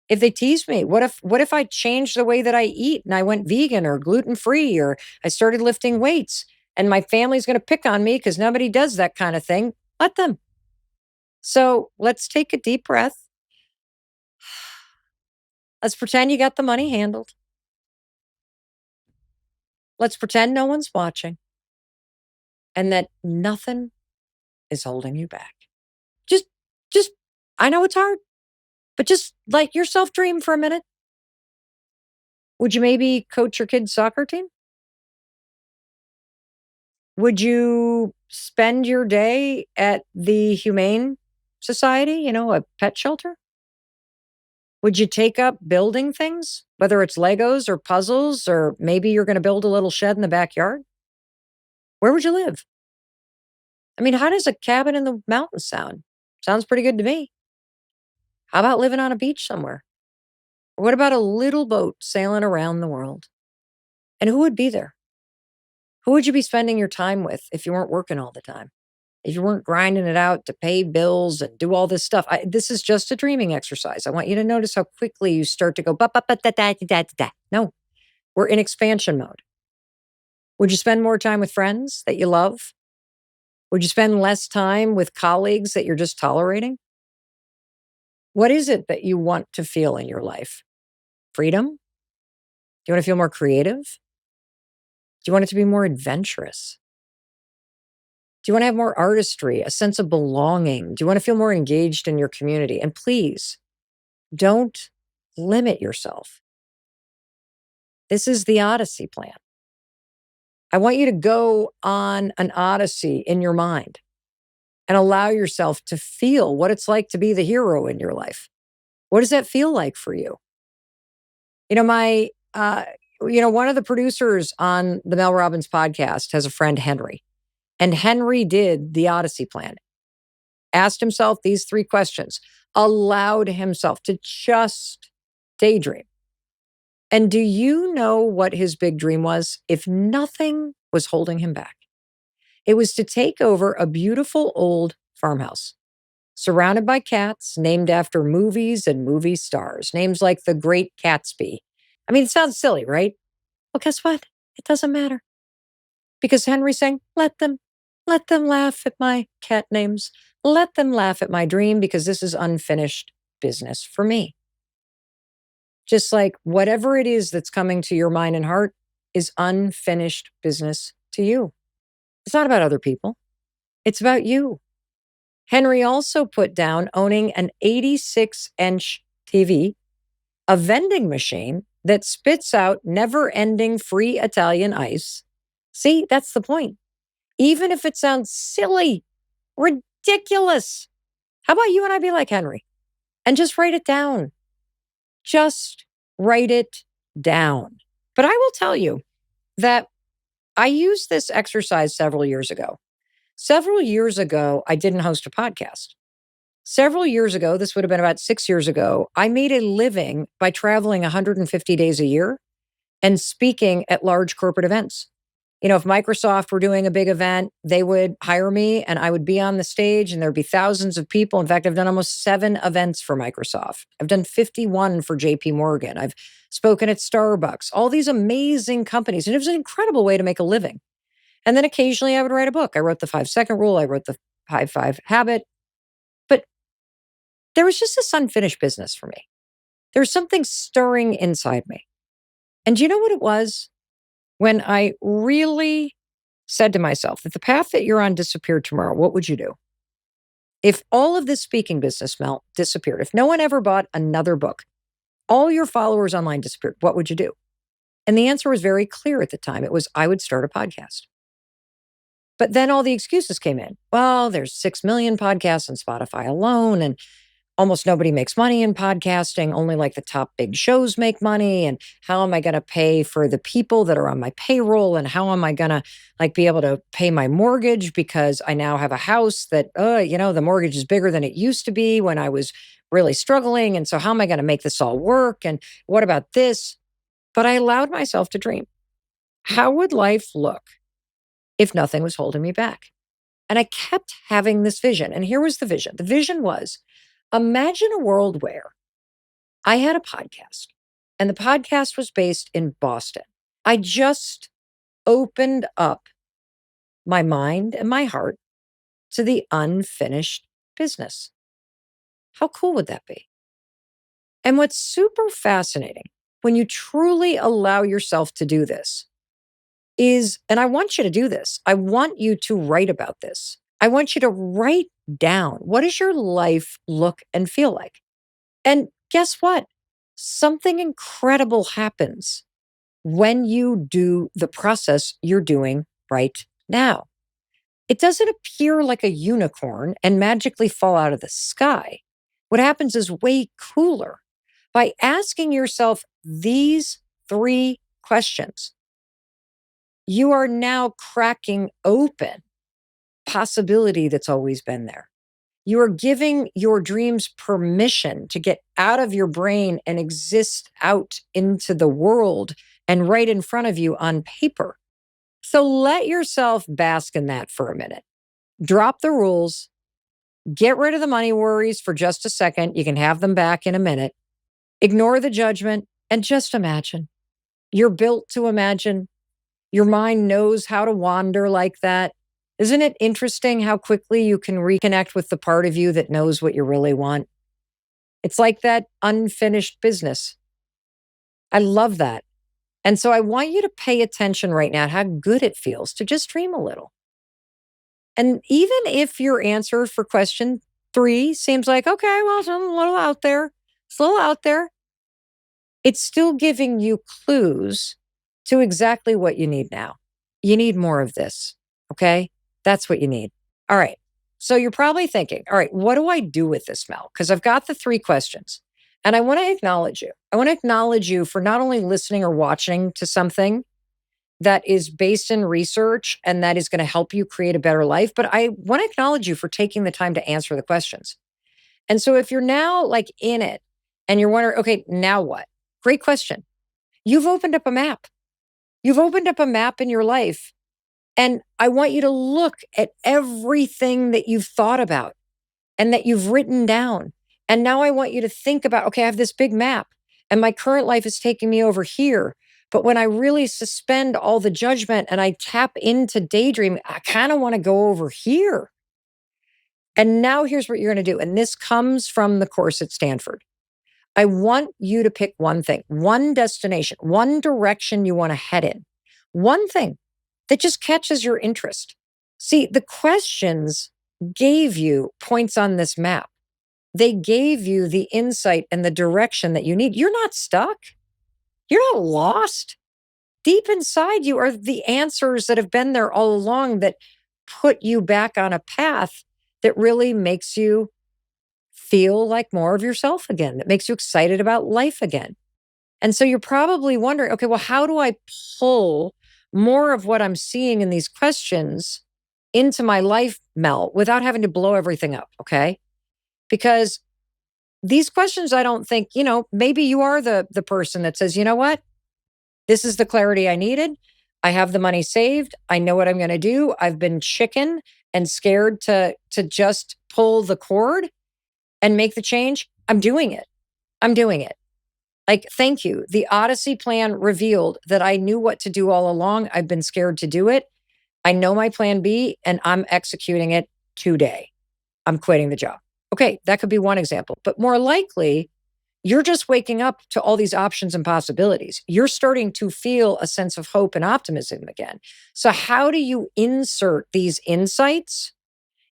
If they teased me, what if I changed the way that I eat and I went vegan or gluten free or I started lifting weights and my family's going to pick on me because nobody does that kind of thing? Let them. So let's take a deep breath. Let's pretend you got the money handled. Let's pretend no one's watching and that nothing is holding you back. Just, just, I know it's hard, but just let yourself dream for a minute. Would you maybe coach your kid's soccer team? Would you spend your day at the Humane Society, a pet shelter? Would you take up building things, whether it's Legos or puzzles, or maybe you're going to build a little shed in the backyard? Where would you live? I mean, how does a cabin in the mountains sound? Sounds pretty good to me. How about living on a beach somewhere? What about a little boat sailing around the world? And who would be there? Who would you be spending your time with if you weren't working all the time? If you weren't grinding it out to pay bills and do all this stuff? This is just a dreaming exercise. I want you to notice how quickly you start to go, ba, ba, ba, da, da, da, da, da. No, we're in expansion mode. Would you spend more time with friends that you love? Would you spend less time with colleagues that you're just tolerating? What is it that you want to feel in your life? Freedom? Do you want to feel more creative? Do you want it to be more adventurous? Do you want to have more artistry, a sense of belonging? Do you want to feel more engaged in your community? And please don't limit yourself. This is the Odyssey plan. I want you to go on an Odyssey in your mind and allow yourself to feel what it's like to be the hero in your life. What does that feel like for you? One of the producers on the Mel Robbins podcast has a friend, Henry. And Henry did the Odyssey plan, asked himself these 3 questions, allowed himself to just daydream. And do you know what his big dream was? If nothing was holding him back, it was to take over a beautiful old farmhouse surrounded by cats named after movies and movie stars, names like the Great Gatsby. I mean, it sounds silly, right? Well, guess what? It doesn't matter. Because Henry's saying, let them laugh at my cat names. Let them laugh at my dream because this is unfinished business for me. Just like whatever it is that's coming to your mind and heart is unfinished business to you. It's not about other people. It's about you. Henry also put down owning an 86-inch TV, a vending machine that spits out never-ending free Italian ice. See, that's the point. Even if it sounds silly, ridiculous. How about you and I be like Henry and just write it down? Just write it down. But I will tell you that I used this exercise several years ago. Several years ago, I didn't host a podcast. Several years ago, this would have been about 6 years ago, I made a living by traveling 150 days a year and speaking at large corporate events. If Microsoft were doing a big event, they would hire me and I would be on the stage and there'd be thousands of people. In fact, I've done almost 7 events for Microsoft. I've done 51 for JP Morgan. I've spoken at Starbucks, all these amazing companies. And it was an incredible way to make a living. And then occasionally I would write a book. I wrote the 5-Second Rule. I wrote the High Five Habit. But there was just this unfinished business for me. There was something stirring inside me. And do you know what it was? When I really said to myself, if the path that you're on disappeared tomorrow, what would you do? If all of this speaking business, Mel, disappeared, if no one ever bought another book, all your followers online disappeared, what would you do? And the answer was very clear at the time. It was, I would start a podcast. But then all the excuses came in. Well, there's 6 million podcasts on Spotify alone, and almost nobody makes money in podcasting. Only like the top big shows make money. And how am I going to pay for the people that are on my payroll? And how am I going to be able to pay my mortgage because I now have a house that, the mortgage is bigger than it used to be when I was really struggling. And so how am I going to make this all work? And what about this? But I allowed myself to dream. How would life look if nothing was holding me back? And I kept having this vision. And here was the vision. The vision was, imagine a world where I had a podcast and the podcast was based in Boston. I just opened up my mind and my heart to the unfinished business. How cool would that be? And what's super fascinating when you truly allow yourself to do this is, and I want you to do this, I want you to write about this. I want you to write down, what does your life look and feel like? And guess what? Something incredible happens when you do the process you're doing right now. It doesn't appear like a unicorn and magically fall out of the sky. What happens is way cooler. By asking yourself these three questions, you are now cracking open possibility that's always been there. You are giving your dreams permission to get out of your brain and exist out into the world and right in front of you on paper. So let yourself bask in that for a minute. Drop the rules. Get rid of the money worries for just a second. You can have them back in a minute. Ignore the judgment and just imagine. You're built to imagine. Your mind knows how to wander like that. Isn't it interesting how quickly you can reconnect with the part of you that knows what you really want? It's like that unfinished business. I love that. And so I want you to pay attention right now to how good it feels to just dream a little. And even if your answer for question 3 seems like, okay, well, it's a little out there, it's a little out there, it's still giving you clues to exactly what you need now. You need more of this, okay? That's what you need. All right. So you're probably thinking, all right, what do I do with this, Mel? Because I've got the 3 questions and I want to acknowledge you. I want to acknowledge you for not only listening or watching to something that is based in research and that is going to help you create a better life, but I want to acknowledge you for taking the time to answer the questions. And so if you're now like in it and you're wondering, okay, now what? Great question. You've opened up a map. You've opened up a map in your life. And I want you to look at everything that you've thought about and that you've written down. And now I want you to think about, okay, I have this big map and my current life is taking me over here. But when I really suspend all the judgment and I tap into daydreaming, I kind of want to go over here. And now here's what you're going to do. And this comes from the course at Stanford. I want you to pick one thing, one destination, one direction you want to head in, one thing that just catches your interest. See, the questions gave you points on this map. They gave you the insight and the direction that you need. You're not stuck. You're not lost. Deep inside you are the answers that have been there all along that put you back on a path that really makes you feel like more of yourself again, that makes you excited about life again. And so you're probably wondering, okay, well, how do I pull more of what I'm seeing in these questions into my life, Mel, without having to blow everything up? Okay. Because these questions, I don't think, maybe you are the person that says, you know what? This is the clarity I needed. I have the money saved. I know what I'm going to do. I've been chicken and scared to just pull the cord and make the change. I'm doing it. I'm doing it. Like, thank you. The Odyssey plan revealed that I knew what to do all along. I've been scared to do it. I know my plan B and I'm executing it today. I'm quitting the job. Okay, that could be one example. But more likely, you're just waking up to all these options and possibilities. You're starting to feel a sense of hope and optimism again. So how do you insert these insights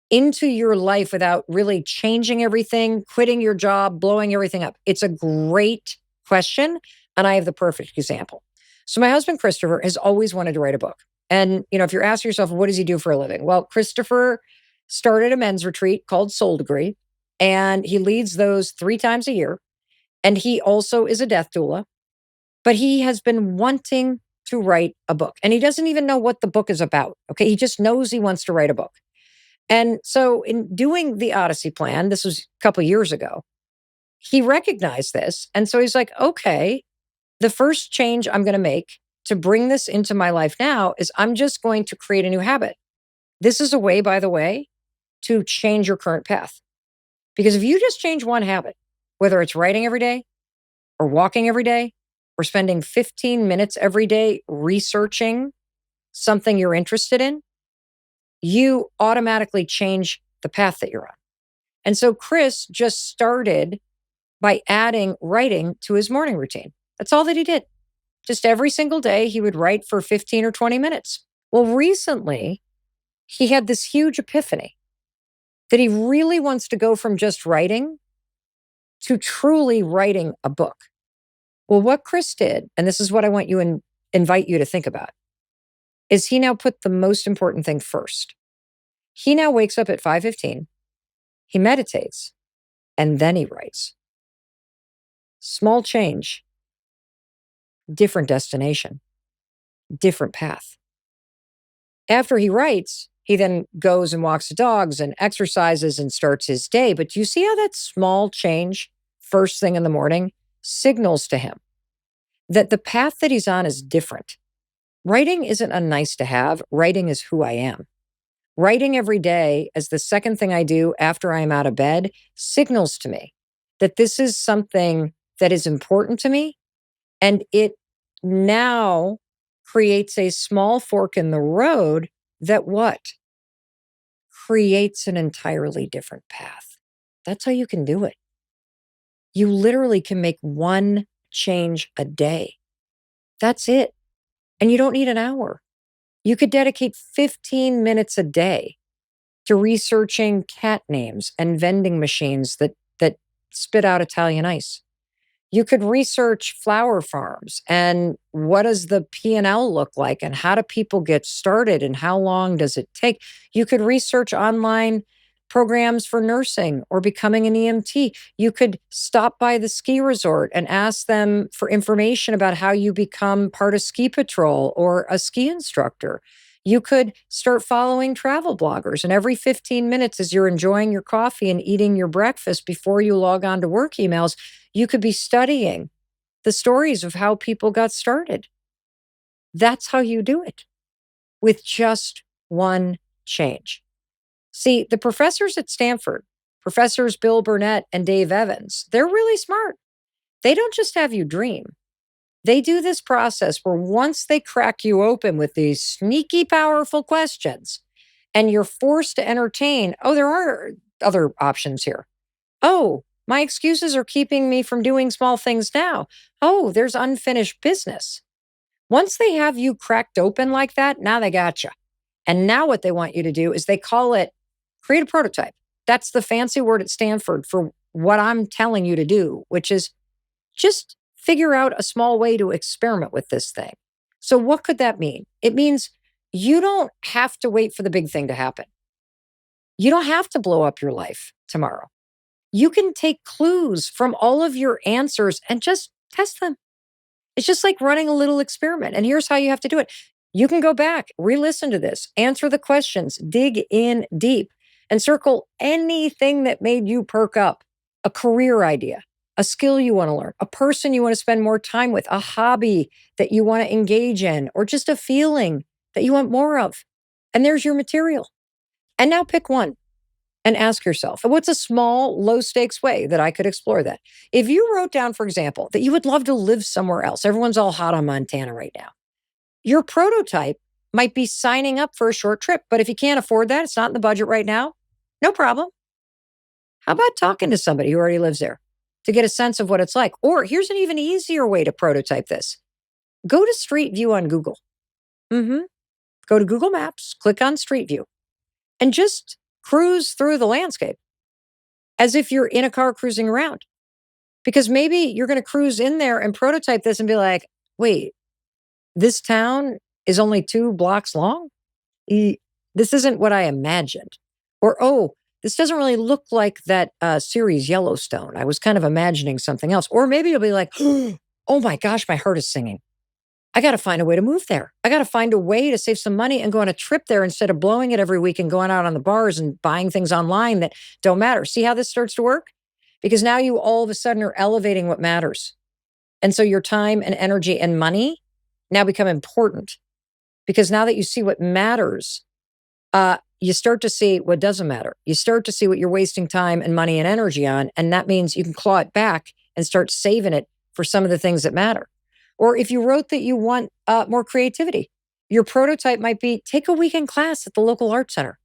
into your life without really changing everything, quitting your job, blowing everything up? It's a great question. And I have the perfect example. So my husband, Christopher, has always wanted to write a book. And, if you're asking yourself, what does he do for a living? Well, Christopher started a men's retreat called Soul Degree, and he leads those 3 times a year. And he also is a death doula, but he has been wanting to write a book. And he doesn't even know what the book is about. Okay. He just knows he wants to write a book. And so in doing the Odyssey plan, this was a couple of years ago, he recognized this. And so he's like, okay, the first change I'm going to make to bring this into my life now is I'm just going to create a new habit. This is a way, by the way, to change your current path. Because if you just change one habit, whether it's writing every day or walking every day or spending 15 minutes every day researching something you're interested in, you automatically change the path that you're on. And so Chris just started by adding writing to his morning routine. That's all that he did. Just every single day, he would write for 15 or 20 minutes. Well, recently, he had this huge epiphany that he really wants to go from just writing to truly writing a book. Well, what Chris did, and this is what I want you and invite you to think about, is he now put the most important thing first. He now wakes up at 5:15, he meditates, and then he writes. Small change, different destination, different path. After he writes, he then goes and walks the dogs and exercises and starts his day. But do you see how that small change, first thing in the morning, signals to him that the path that he's on is different? Writing isn't a nice to have, writing is who I am. Writing every day as the second thing I do after I'm out of bed signals to me that this is something that is important to me. And it now creates a small fork in the road that what? Creates an entirely different path. That's how you can do it. You literally can make one change a day. That's it. And you don't need an hour. You could dedicate 15 minutes a day to researching cat names and vending machines that spit out Italian ice. You could research flower farms and what does the P&L look like and how do people get started and how long does it take? You could research online programs for nursing or becoming an EMT. You could stop by the ski resort and ask them for information about how you become part of ski patrol or a ski instructor. You could start following travel bloggers. And every 15 minutes, as you're enjoying your coffee and eating your breakfast before you log on to work emails, you could be studying the stories of how people got started. That's how you do it with just one change. See, the professors at Stanford, Professors Bill Burnett and Dave Evans, they're really smart. They don't just have you dream. They do this process where once they crack you open with these sneaky, powerful questions, and you're forced to entertain, oh, there are other options here. Oh, my excuses are keeping me from doing small things now. Oh, there's unfinished business. Once they have you cracked open like that, now they got you. And now what they want you to do is they call it create a prototype. That's the fancy word at Stanford for what I'm telling you to do, which is just figure out a small way to experiment with this thing. So what could that mean? It means you don't have to wait for the big thing to happen. You don't have to blow up your life tomorrow. You can take clues from all of your answers and just test them. It's just like running a little experiment. And here's how you have to do it. You can go back, re-listen to this, answer the questions, dig in deep, and circle anything that made you perk up. A career idea, a skill you want to learn, a person you want to spend more time with, a hobby that you want to engage in, or just a feeling that you want more of. And there's your material. And now pick one and ask yourself, what's a small, low stakes way that I could explore that? If you wrote down, for example, that you would love to live somewhere else, everyone's all hot on Montana right now. Your prototype might be signing up for a short trip, but if you can't afford that, it's not in the budget right now, no problem. How about talking to somebody who already lives there to get a sense of what it's like? Or here's an even easier way to prototype this. Go to Street View on Google. Go to Google Maps, click on Street View, and just cruise through the landscape as if you're in a car cruising around. Because maybe you're going to cruise in there and prototype this and be like, wait, this town is only 2 blocks long? This isn't what I imagined. Or, oh, this doesn't really look like that series Yellowstone. I was kind of imagining something else. Or maybe you'll be like, oh my gosh, my heart is singing. I got to find a way to move there. I got to find a way to save some money and go on a trip there instead of blowing it every week and going out on the bars and buying things online that don't matter. See how this starts to work? Because now you all of a sudden are elevating what matters. And so your time and energy and money now become important because now that you see what matters, you start to see what doesn't matter. You start to see what you're wasting time and money and energy on. And that means you can claw it back and start saving it for some of the things that matter. Or if you wrote that you want more creativity, your prototype might be take a weekend class at the local art center,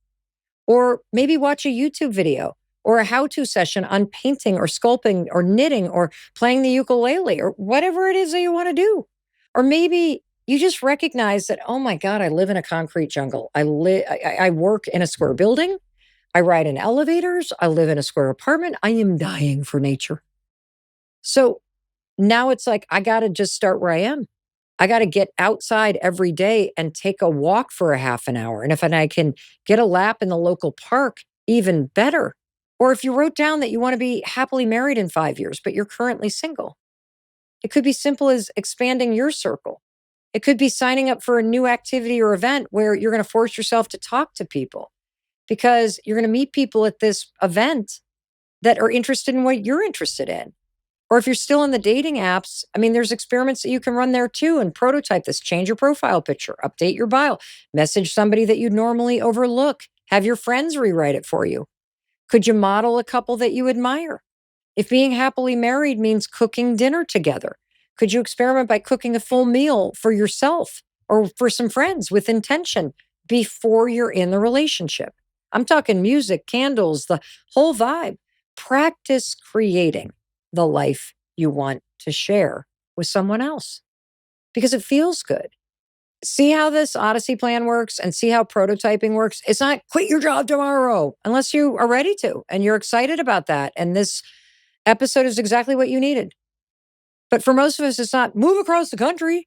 or maybe watch a YouTube video or a how to session on painting or sculpting or knitting or playing the ukulele or whatever it is that you want to do. Or maybe you just recognize that, oh my God, I live in a concrete jungle. I work in a square building. I ride in elevators. I live in a square apartment. I am dying for nature. So now it's like, I got to just start where I am. I got to get outside every day and take a walk for a half an hour. And if I can get a lap in the local park, even better. Or if you wrote down that you want to be happily married in 5 years, but you're currently single, it could be simple as expanding your circle. It could be signing up for a new activity or event where you're going to force yourself to talk to people because you're going to meet people at this event that are interested in what you're interested in. Or if you're still in the dating apps, I mean, there's experiments that you can run there too and prototype this. Change your profile picture, update your bio, message somebody that you'd normally overlook, have your friends rewrite it for you. Could you model a couple that you admire? If being happily married means cooking dinner together, could you experiment by cooking a full meal for yourself or for some friends with intention before you're in the relationship? I'm talking music, candles, the whole vibe. Practice creating the life you want to share with someone else because it feels good. See how this Odyssey plan works and see how prototyping works. It's not quit your job tomorrow unless you are ready to and you're excited about that. And this episode is exactly what you needed. But for most of us, it's not move across the country.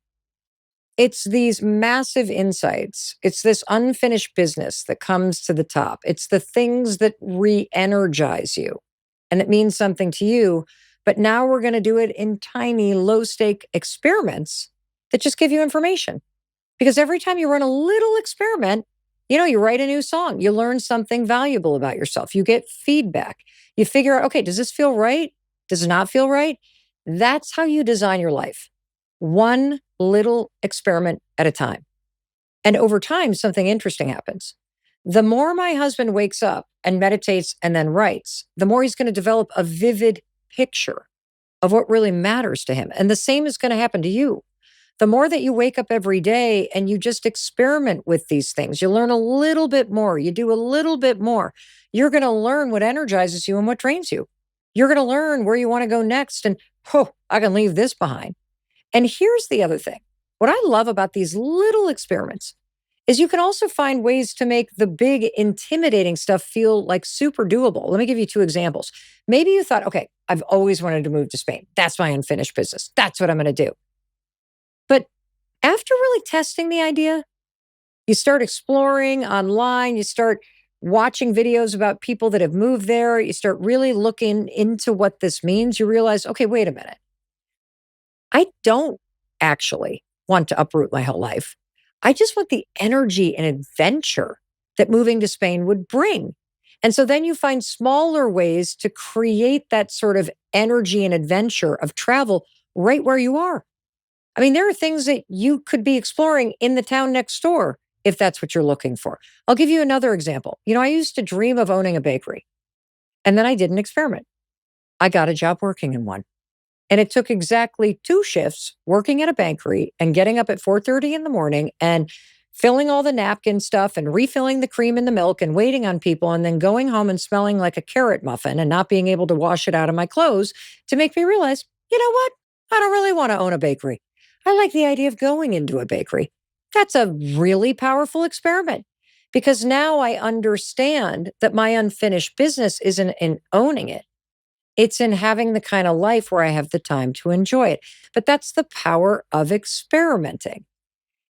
It's these massive insights. It's this unfinished business that comes to the top. It's the things that re-energize you and it means something to you. But now we're going to do it in tiny, low-stake experiments that just give you information. Because every time you run a little experiment, you write a new song, you learn something valuable about yourself, you get feedback, you figure out, okay, does this feel right? Does it not feel right? That's how you design your life. One little experiment at a time. And over time, something interesting happens. The more my husband wakes up and meditates and then writes, the more he's going to develop a vivid picture of what really matters to him. And the same is going to happen to you. The more that you wake up every day and you just experiment with these things, you learn a little bit more, you do a little bit more, you're going to learn what energizes you and what drains you. You're going to learn where you want to go next. And, I can leave this behind. And here's the other thing. What I love about these little experiments is you can also find ways to make the big, intimidating stuff feel like super doable. Let me give you 2 examples. Maybe you thought, okay, I've always wanted to move to Spain. That's my unfinished business. That's what I'm going to do. But after really testing the idea, you start exploring online, you start watching videos about people that have moved there, you start really looking into what this means, you realize, okay, wait a minute. I don't actually want to uproot my whole life. I just want the energy and adventure that moving to Spain would bring. And so then you find smaller ways to create that sort of energy and adventure of travel right where you are. I mean, there are things that you could be exploring in the town next door if that's what you're looking for. I'll give you another example. I used to dream of owning a bakery, and then I did an experiment. I got a job working in one. And it took exactly 2 shifts working at a bakery and getting up at 4:30 in the morning and filling all the napkin stuff and refilling the cream in the milk and waiting on people and then going home and smelling like a carrot muffin and not being able to wash it out of my clothes to make me realize, you know what? I don't really want to own a bakery. I like the idea of going into a bakery. That's a really powerful experiment because now I understand that my unfinished business isn't in owning it. It's in having the kind of life where I have the time to enjoy it. But that's the power of experimenting.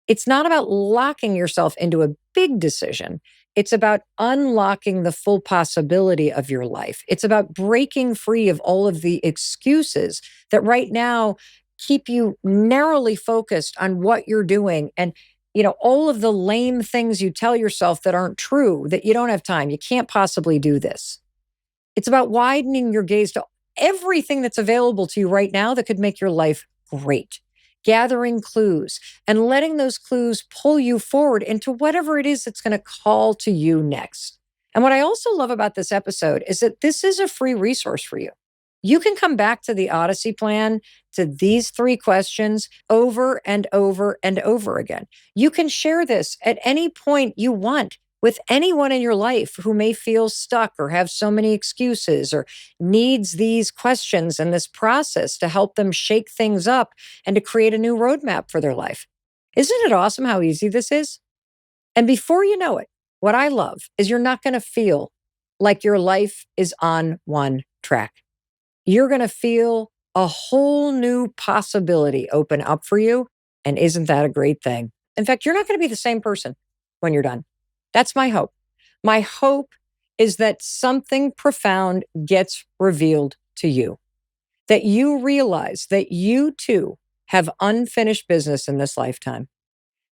It's not about locking yourself into a big decision. It's about unlocking the full possibility of your life. It's about breaking free of all of the excuses that right now keep you narrowly focused on what you're doing and all of the lame things you tell yourself that aren't true, that you don't have time, you can't possibly do this. It's about widening your gaze to everything that's available to you right now that could make your life great. gathering clues and letting those clues pull you forward into whatever it is that's going to call to you next. And what I also love about this episode is that this is a free resource for you. You can come back to the Odyssey plan, to these 3 questions over and over and over again. You can share this at any point you want with anyone in your life who may feel stuck or have so many excuses or needs these questions and this process to help them shake things up and to create a new roadmap for their life. Isn't it awesome how easy this is? And before you know it, what I love is you're not going to feel like your life is on one track. You're going to feel a whole new possibility open up for you. And isn't that a great thing? In fact, you're not going to be the same person when you're done. That's my hope. My hope is that something profound gets revealed to you, that you realize that you too have unfinished business in this lifetime,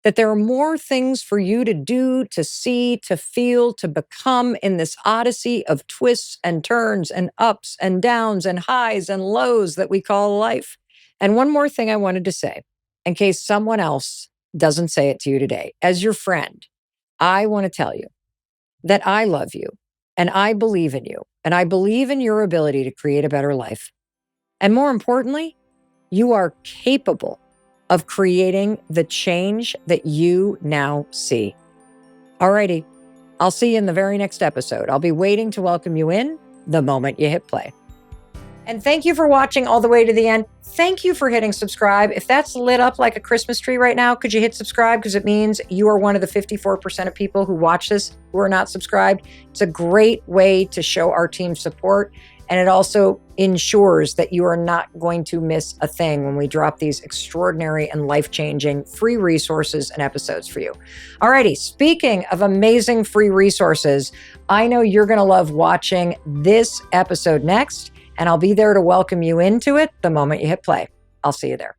that there are more things for you to do, to see, to feel, to become in this odyssey of twists and turns and ups and downs and highs and lows that we call life. And one more thing I wanted to say, in case someone else doesn't say it to you today. As your friend, I want to tell you that I love you and I believe in you and I believe in your ability to create a better life. And more importantly, you are capable of creating the change that you now see. Alrighty, I'll see you in the very next episode. I'll be waiting to welcome you in the moment you hit play. And thank you for watching all the way to the end. Thank you for hitting subscribe. If that's lit up like a Christmas tree right now, could you hit subscribe? Because it means you are one of the 54% of people who watch this who are not subscribed. It's a great way to show our team support. And it also ensures that you are not going to miss a thing when we drop these extraordinary and life-changing free resources and episodes for you. Alrighty, speaking of amazing free resources, I know you're going to love watching this episode next, and I'll be there to welcome you into it the moment you hit play. I'll see you there.